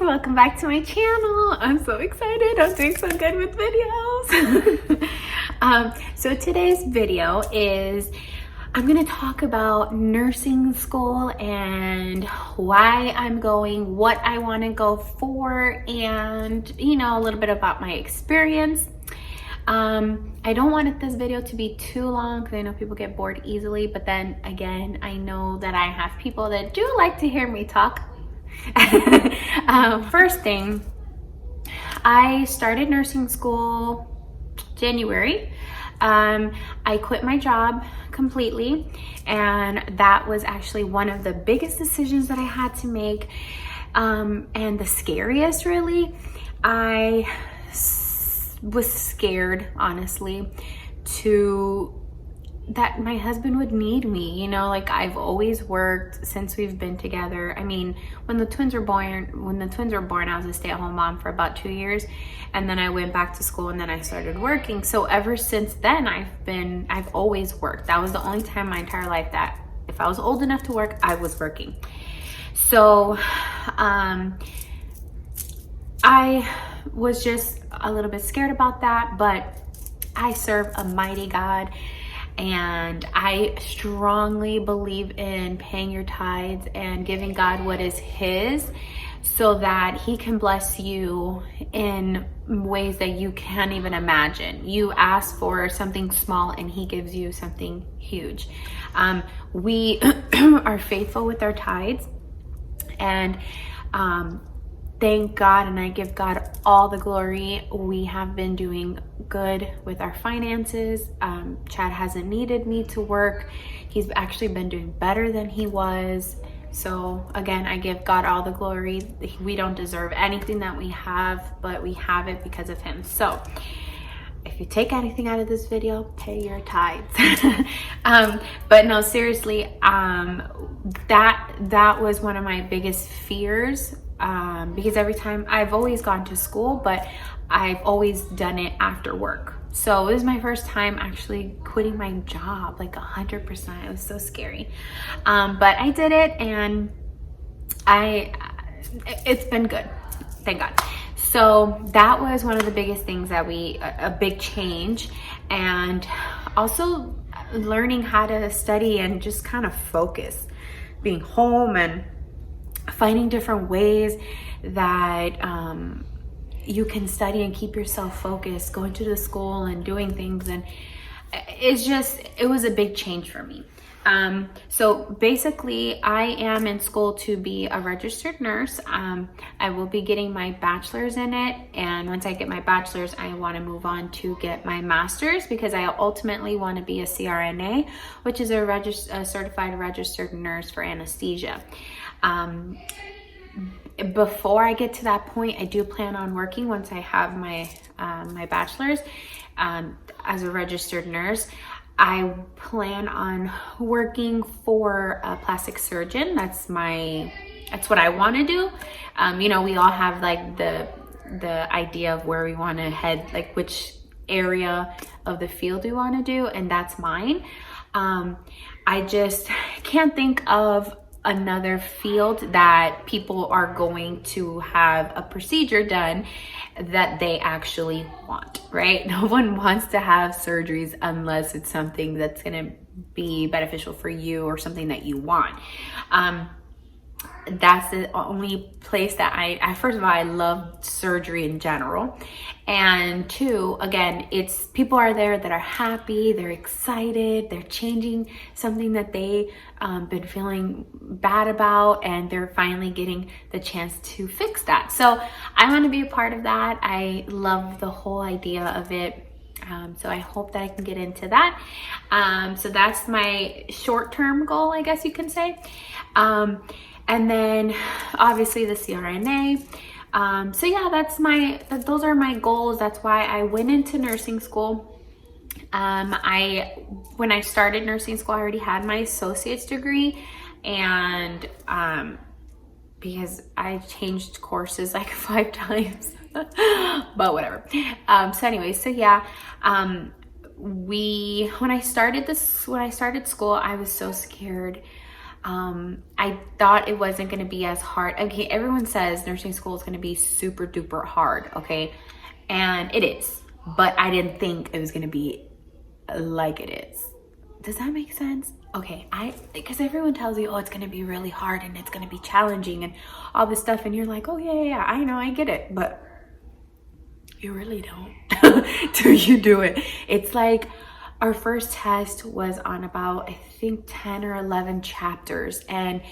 welcome back to my channel. I'm so excited. I'm doing so good with videos. So today's video is I'm going to talk about nursing school and why I'm going, what I want to go for, and a little bit about my experience. I don't want this video to be too long because I know people get bored easily, but then again, I know that I have people that do like to hear me talk. First thing, I started nursing school January. I quit my job completely, and that was actually one of the biggest decisions that I had to make, and the scariest really. I was scared, honestly, that my husband would need me. Like, I've always worked since we've been together. I mean, when the twins were born, I was a stay-at-home mom for about 2 years, and then I went back to school, and then I started working. So ever since then, I've always worked. That was the only time in my entire life that if I was old enough to work, I was working. So I was just a little bit scared about that, but I serve a mighty God, and I strongly believe in paying your tithes and giving God what is His so that He can bless you in ways that you can't even imagine. You ask for something small and He gives you something huge. We are faithful with our tithes, and thank God, and I give God all the glory. We have been doing good with our finances. Chad hasn't needed me to work. He's actually been doing better than he was. So again, I give God all the glory. We don't deserve anything that we have, but we have it because of Him. So if you take anything out of this video, pay your tithes. But no, seriously, that was one of my biggest fears. Because every time I've always gone to school, but I've always done it after work. So it was my first time actually quitting my job, like 100%. It was so scary. But I did it, and it's been good. Thank God. So that was one of the biggest things that a big change, and also learning how to study and just kind of focus, being home and finding different ways that you can study and keep yourself focused, going to the school and doing things. And it was a big change for me. So basically, I am in school to be a registered nurse. I will be getting my bachelor's in it, and once I get my bachelor's, I want to move on to get my master's, because I ultimately want to be a CRNA, which is a certified registered nurse for anesthesia. Before I get to that point, I do plan on working once I have my bachelor's as a registered nurse. I plan on working for a plastic surgeon. That's what I want to do. We all have like the idea of where we want to head, like which area of the field we want to do, and that's mine. I just can't think of another field that people are going to have a procedure done that they actually want, right? No one wants to have surgeries unless it's something that's going to be beneficial for you or something that you want. That's the only place that first of all, I love surgery in general. And two, again, it's people are there that are happy, they're excited, they're changing something that they been feeling bad about, and they're finally getting the chance to fix that. So I want to be a part of that. I love the whole idea of it. So I hope that I can get into that. So that's my short-term goal, I guess you can say. And then obviously the CRNA. So yeah, those are my goals. That's why I went into nursing school. When I started nursing school, I already had my associate's degree, and because I changed courses like 5 times, but whatever. So anyway, so yeah, when I started school, I was so scared. I thought it wasn't going to be as hard. Okay, everyone says nursing school is going to be super duper hard, okay? And it is, but I didn't think it was going to be like it is. Does that make sense? Okay, because everyone tells you, oh, it's going to be really hard and it's going to be challenging and all this stuff. And you're like, oh, yeah, I know, I get it. But you really don't till you do it. It's like our first test was on about, I think, 10 or 11 chapters. And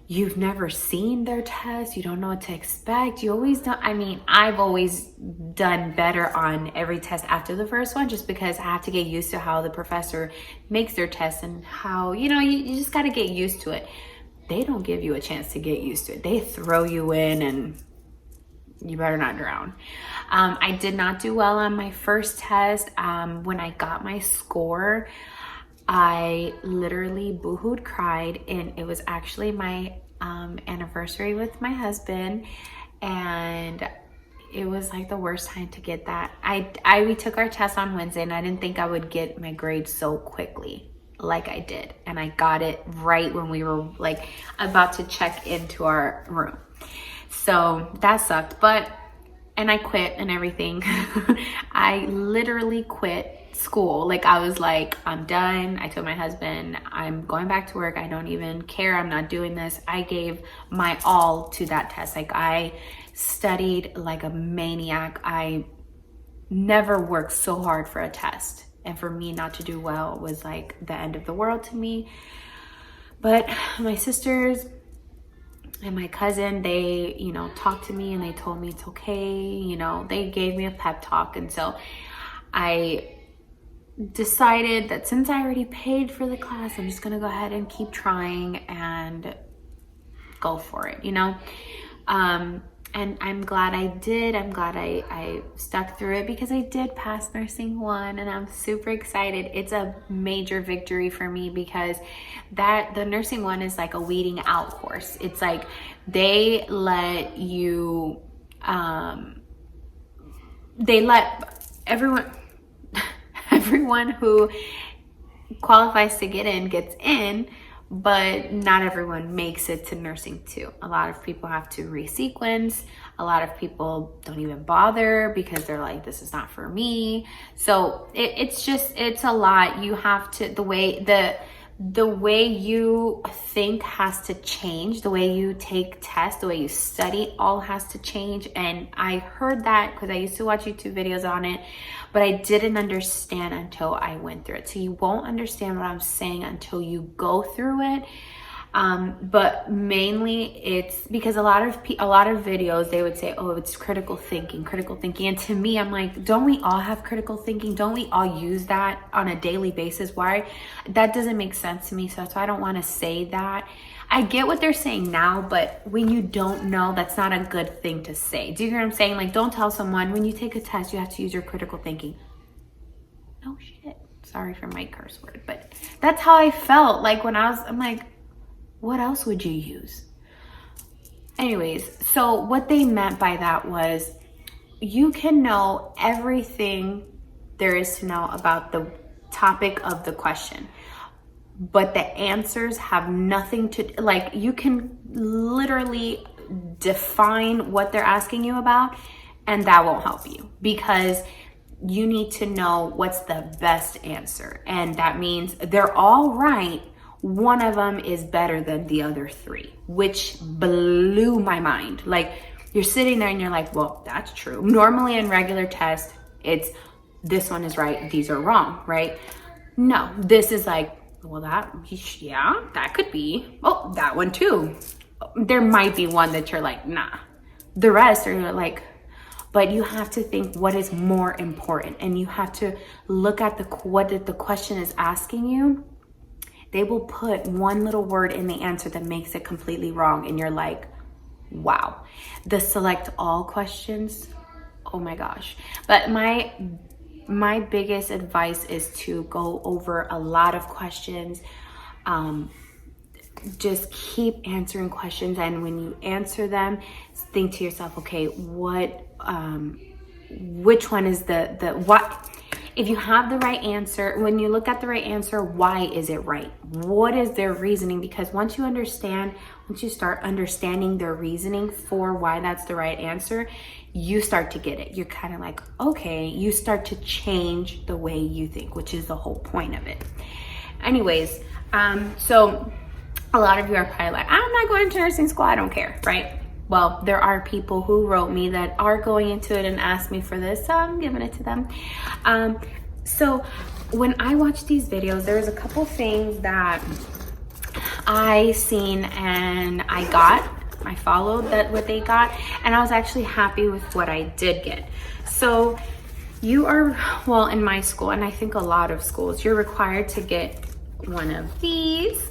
you've never seen their test. You don't know what to expect. You always don't. I mean, I've always done better on every test after the first one, just because I have to get used to how the professor makes their tests and how, you just got to get used to it. They don't give you a chance to get used to it. They throw you in and you better not drown. I did not do well on my first test. When I got my score, I literally boohooed, cried, and it was actually my anniversary with my husband, and it was like the worst time to get that. We took our test on Wednesday, and I didn't think I would get my grade so quickly like I did, and I got it right when we were like about to check into our room. So that sucked, and I quit and everything. I literally quit school. Like, I was like, I'm done. I told my husband, I'm going back to work. I don't even care. I'm not doing this. I gave my all to that test. Like, I studied like a maniac. I never worked so hard for a test. And for me not to do well was like the end of the world to me. But my sisters and my cousin, they, talked to me and they told me it's okay. They gave me a pep talk. And so I decided that since I already paid for the class, I'm just gonna go ahead and keep trying and go for it, and I'm glad I did. I'm glad I stuck through it, because I did pass nursing 1, and I'm super excited. It's a major victory for me, because the nursing 1 is like a weeding out course. It's like they let you, they let everyone who qualifies to get in gets in, but not everyone makes it to nursing 2. A lot of people have to resequence. A lot of people don't even bother because they're like, this is not for me. So it's a lot. You have to, the way you think has to change. The way you take tests, the way you study, all has to change. And I heard that because I used to watch YouTube videos on it, but I didn't understand until I went through it. So you won't understand what I'm saying until you go through it. But mainly it's because a lot of videos, they would say, oh, it's critical thinking. And to me, I'm like, don't we all have critical thinking? Don't we all use that on a daily basis? Why? That doesn't make sense to me. So that's why I don't want to say that. I get what they're saying now, but when you don't know, that's not a good thing to say. Do you hear what I'm saying? Like, don't tell someone when you take a test, you have to use your critical thinking. No shit. Sorry for my curse word, but that's how I felt. Like I'm like, what else would you use? Anyways, so what they meant by that was you can know everything there is to know about the topic of the question, but the answers have nothing to, like, you can literally define what they're asking you about, and that won't help you, because you need to know what's the best answer. And that means they're all right. One of them is better than the other 3, which blew my mind. Like, you're sitting there and you're like, well, that's true. Normally in regular tests, it's this one is right, these are wrong, right? No, this is like, well, that could be. Oh, that one too. There might be one that you're like, nah. The rest are like, but you have to think what is more important, and you have to look at what the question is asking you. They will put one little word in the answer that makes it completely wrong, and you're like, wow. The select all questions, oh my gosh. But my biggest advice is to go over a lot of questions. Just keep answering questions, and when you answer them, think to yourself, okay, which one is the what? if you have the right answer, when you look at the right answer, why is it right? What is their reasoning? Because once you start understanding their reasoning for why that's the right answer, you start to get it. You're kind of like, okay, you start to change the way you think, which is the whole point of it. Anyways, so a lot of you are probably like, I'm not going to nursing school, I don't care, right? Well, there are people who wrote me that are going into it and asked me for this, so I'm giving it to them. So when I watch these videos, there's a couple things that I seen and I followed what they got, and I was actually happy with what I did get. So you are, well, in my school, and I think a lot of schools, you're required to get one of these.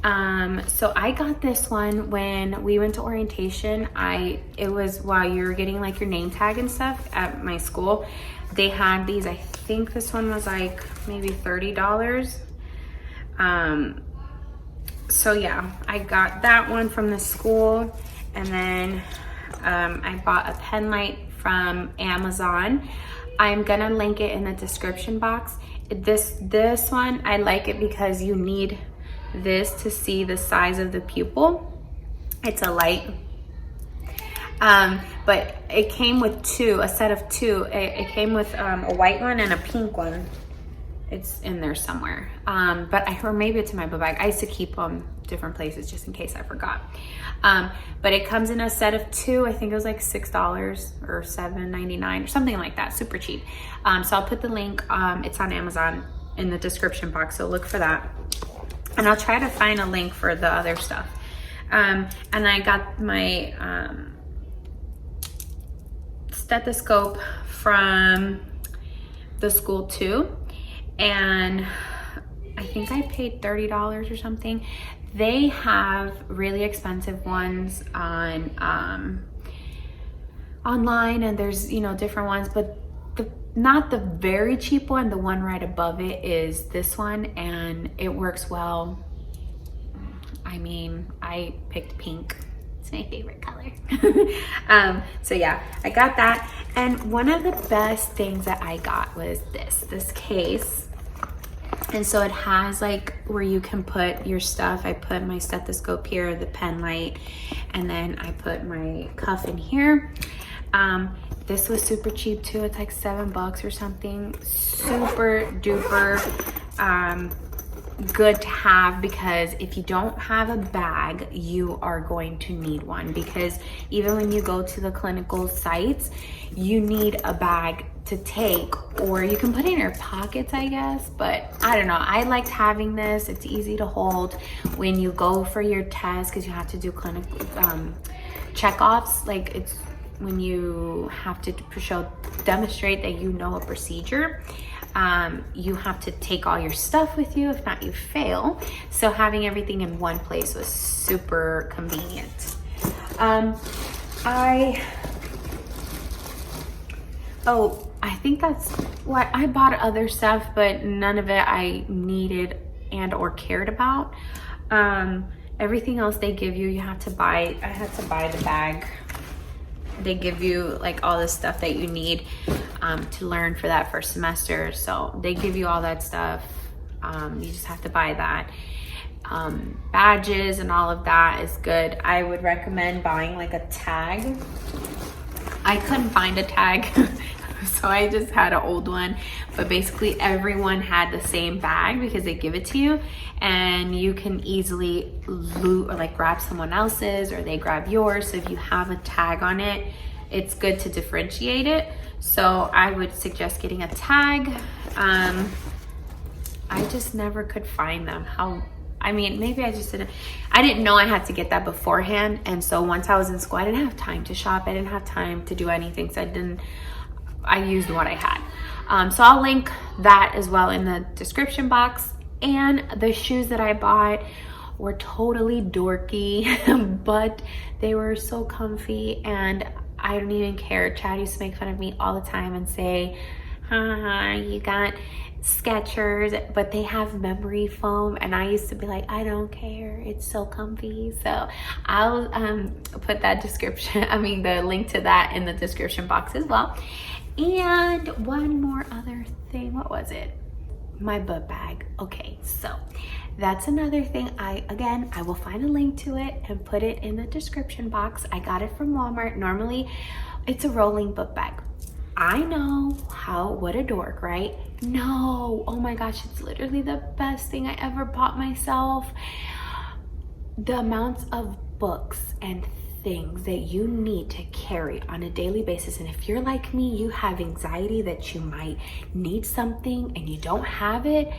So I got this one when we went to orientation. It was while you were getting like your name tag and stuff at my school. They had these, I think this one was like maybe $30. So yeah, I got that one from the school. And then I bought a pen light from Amazon. I'm gonna link it in the description box. This one, I like it because you need this to see the size of the pupil. It's a light, but it came with a set of two. It came with a white one and a pink one. It's in there somewhere, or maybe it's in my book bag. I used to keep them different places just in case I forgot. But it comes in a set of two. I think it was like $6 or $7.99 or something like that, super cheap. So I'll put the link, it's on Amazon, in the description box, so look for that. And I'll try to find a link for the other stuff. And I got my stethoscope from the school too. And I think I paid $30 or something. They have really expensive ones on online, and there's, different ones, but not the very cheap one. The one right above it is this one, and it works well. I mean, I picked pink. It's my favorite color. So yeah, I got that. And one of the best things that I got was this case. And so it has like where you can put your stuff. I put my stethoscope here, the pen light, and then I put my cuff in here. This was super cheap too. It's like $7 or something. Super duper good to have, because if you don't have a bag, you are going to need one, because even when you go to the clinical sites, you need a bag to take, or you can put it in your pockets, I guess. But I don't know, I liked having this. It's easy to hold when you go for your test, because you have to do clinical checkoffs. Like, it's when you have to demonstrate that you know a procedure. You have to take all your stuff with you, if not you fail. So having everything in one place was super convenient. I think that's what I bought. Other stuff, but none of it I needed and or cared about. Everything else they give you, you have to buy. I had to buy the bag. They give you like all the stuff that you need to learn for that first semester. So they give you all that stuff. You just have to buy that. Badges and all of that is good. I would recommend buying like a tag. I couldn't find a tag, so I just had an old one. But basically everyone had the same bag, because they give it to you, and you can easily loot or like grab someone else's, or they grab yours. So if you have a tag on it, it's good to differentiate it. So I would suggest getting a tag. I just never could find them. Maybe I just didn't. I didn't know I had to get that beforehand. And so once I was in school, I didn't have time to shop. I didn't have time to do anything. So I used what I had. So I'll link that as well in the description box. And the shoes that I bought were totally dorky, but they were so comfy, and I don't even care. Chad used to make fun of me all the time and say, you got Skechers, but they have memory foam, and I used to be like, I don't care, it's so comfy. So I'll put that the link to that in the description box as well. And one more other thing, what was it? My book bag. Okay, so that's another thing. I will find a link to it and put it in the description box. I got it from Walmart. Normally it's a rolling book bag. I know what a dork, right? No, oh my gosh, it's literally the best thing I ever bought myself. The amounts of books and things that you need to carry on a daily basis, and if you're like me, you have anxiety that you might need something and you don't have it.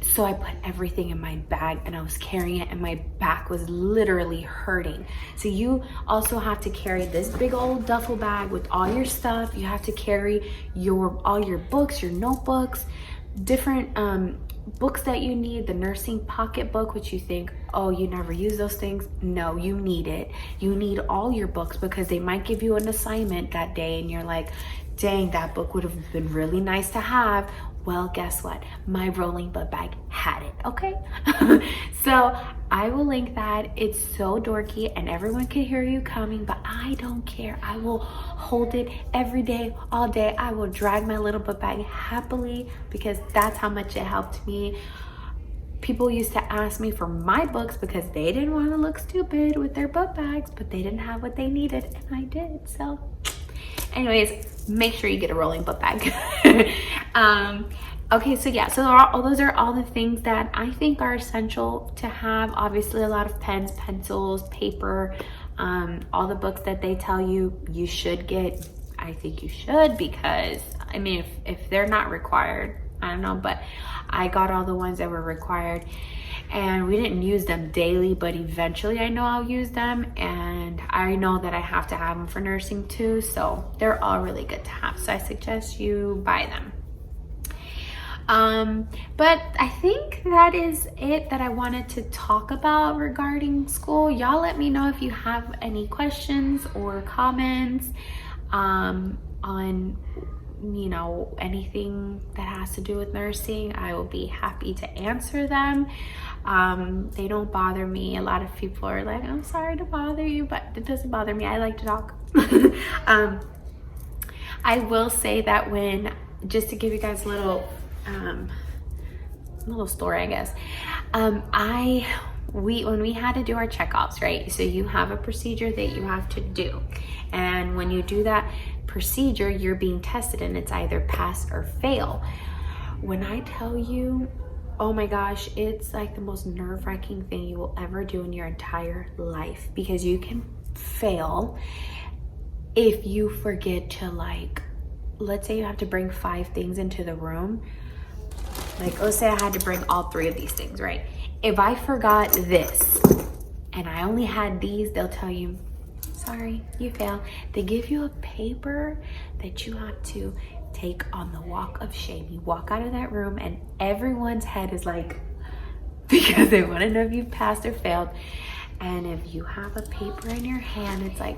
So I put everything in my bag and I was carrying it and my back was literally hurting. So you also have to carry this big old duffel bag with all your stuff. You have to carry all your books, your notebooks, different books that you need, the nursing pocketbook, which you think, oh, you never use those things. No, you need it. You need all your books because they might give you an assignment that day and you're like, dang, that book would have been really nice to have. Well, guess what? My rolling book bag had it, okay? So I will link that. It's so dorky and everyone can hear you coming, but I don't care. I will hold it every day, all day. I will drag my little book bag happily because that's how much it helped me. People used to ask me for my books because they didn't want to look stupid with their book bags, but they didn't have what they needed and I did. So anyways, make sure you get a rolling book bag. Okay, so yeah, so those are all the things that I think are essential to have. Obviously, a lot of pens, pencils, paper, all the books that they tell you should get. I think you should, because I mean, if they're not required, I don't know, but I got all the ones that were required and we didn't use them daily, but eventually I know I'll use them, and I know that I have to have them for nursing too, so they're all really good to have. So I suggest you buy them. But I think that is it that I wanted to talk about regarding school. Y'all let me know if you have any questions or comments on, you know, anything that has to do with nursing. I will be happy to answer them. They don't bother me. A lot of people are like, I'm sorry to bother you, but it doesn't bother me. I like to talk. I will say that just to give you guys a little story, I guess. When we had to do our checkups, right? So you have a procedure that you have to do. And when you do that procedure, you're being tested and it's either pass or fail. When I tell you, oh my gosh, it's like the most nerve-wracking thing you will ever do in your entire life, because you can fail if you forget to, like, let's say you have to bring 5 things into the room. Like, let's say I had to bring all 3 of these things, right? If I forgot this and I only had these, they'll tell you, sorry, you failed. They give you a paper that you have to take on the walk of shame. You walk out of that room and everyone's head is like, because they want to know if you passed or failed. And if you have a paper in your hand, it's like,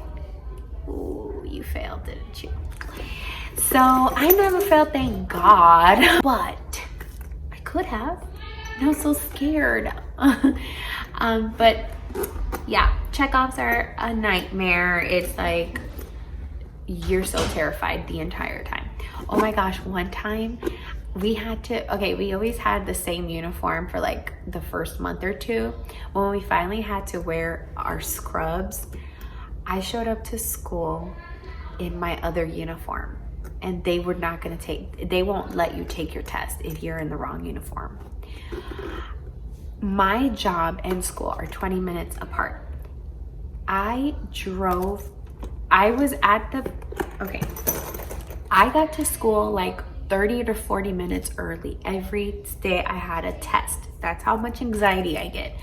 ooh, you failed, didn't you? So I never failed, thank God, but I could have. I was so scared. But yeah, checkoffs are a nightmare. It's like you're so terrified the entire time. Oh my gosh, one time we always had the same uniform for like the first month or two. When we finally had to wear our scrubs, I showed up to school in my other uniform, and they were not going to they won't let you take your test if you're in the wrong uniform. My job and school are 20 minutes apart. I got to school like 30 to 40 minutes early. Every day I had a test. That's how much anxiety I get.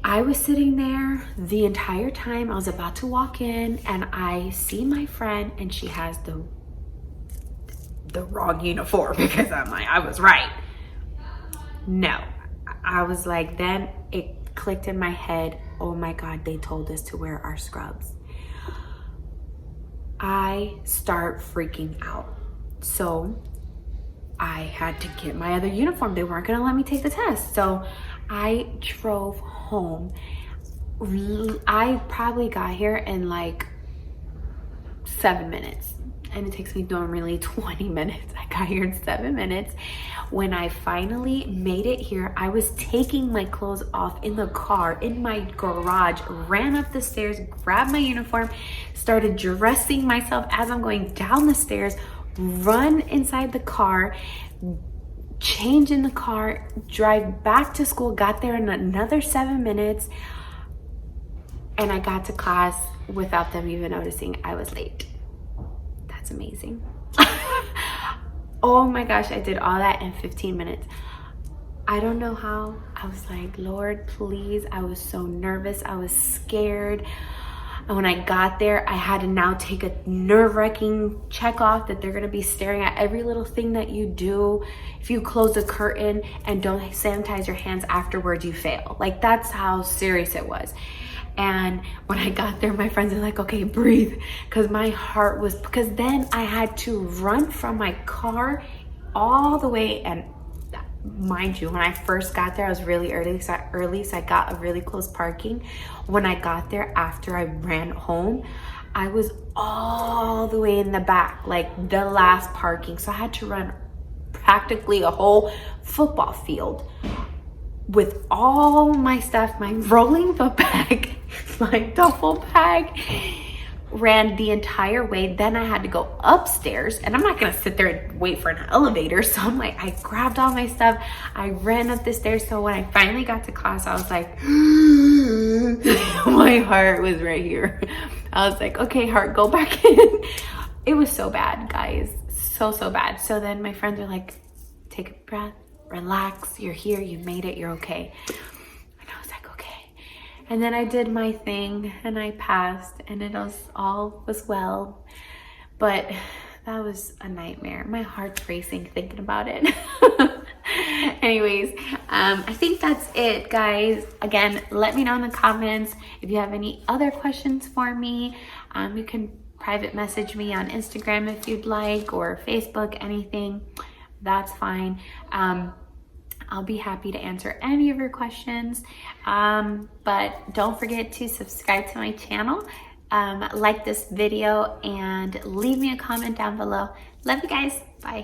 I was sitting there the entire time. I was about to walk in and I see my friend and she has the wrong uniform, because I'm like, I was right. No, I was like, then it clicked in my head, oh my God, they told us to wear our scrubs. I start freaking out. So I had to get my other uniform. They weren't gonna let me take the test. So I drove home. I probably got here in like 7 minutes. And it takes me normally 20 minutes. I got here in 7 minutes. When I finally made it here, I was taking my clothes off in the car, in my garage, ran up the stairs, grabbed my uniform, started dressing myself as I'm going down the stairs, run inside the car, change in the car, drive back to school, got there in another 7 minutes, and I got to class without them even noticing I was late. That's amazing. Oh my gosh, I did all that in 15 minutes. I don't know how. I was like, Lord, please. I was so nervous. I was scared. And when I got there, I had to now take a nerve-wracking check off that they're gonna be staring at every little thing that you do. If you close a curtain and don't sanitize your hands afterwards, you fail. Like, that's how serious it was. And when I got there, my friends are like, okay, breathe. Because my heart was, because then I had to run from my car all the way. And mind you, when I first got there, I was really early, so I got a really close parking. When I got there after I ran home, I was all the way in the back, like the last parking. So I had to run practically a whole football field with all my stuff, my rolling book bag, my duffel bag, ran the entire way. Then I had to go upstairs, and I'm not gonna sit there and wait for an elevator. So I'm like, I grabbed all my stuff, I ran up the stairs. So when I finally got to class, I was like, my heart was right here. I was like, okay, heart, go back in. It was so bad, guys, so bad. So then my friends are like, take a breath, relax, you're here, you made it, you're okay. And I was like, okay. And then I did my thing and I passed, and it was all was well. But that was a nightmare. My heart's racing thinking about it. Anyways, I think that's it, guys. Again, let me know in the comments if you have any other questions for me. You can private message me on Instagram if you'd like, or Facebook, anything. That's fine. I'll be happy to answer any of your questions. But don't forget to subscribe to my channel, like this video, and leave me a comment down below. Love you guys. Bye.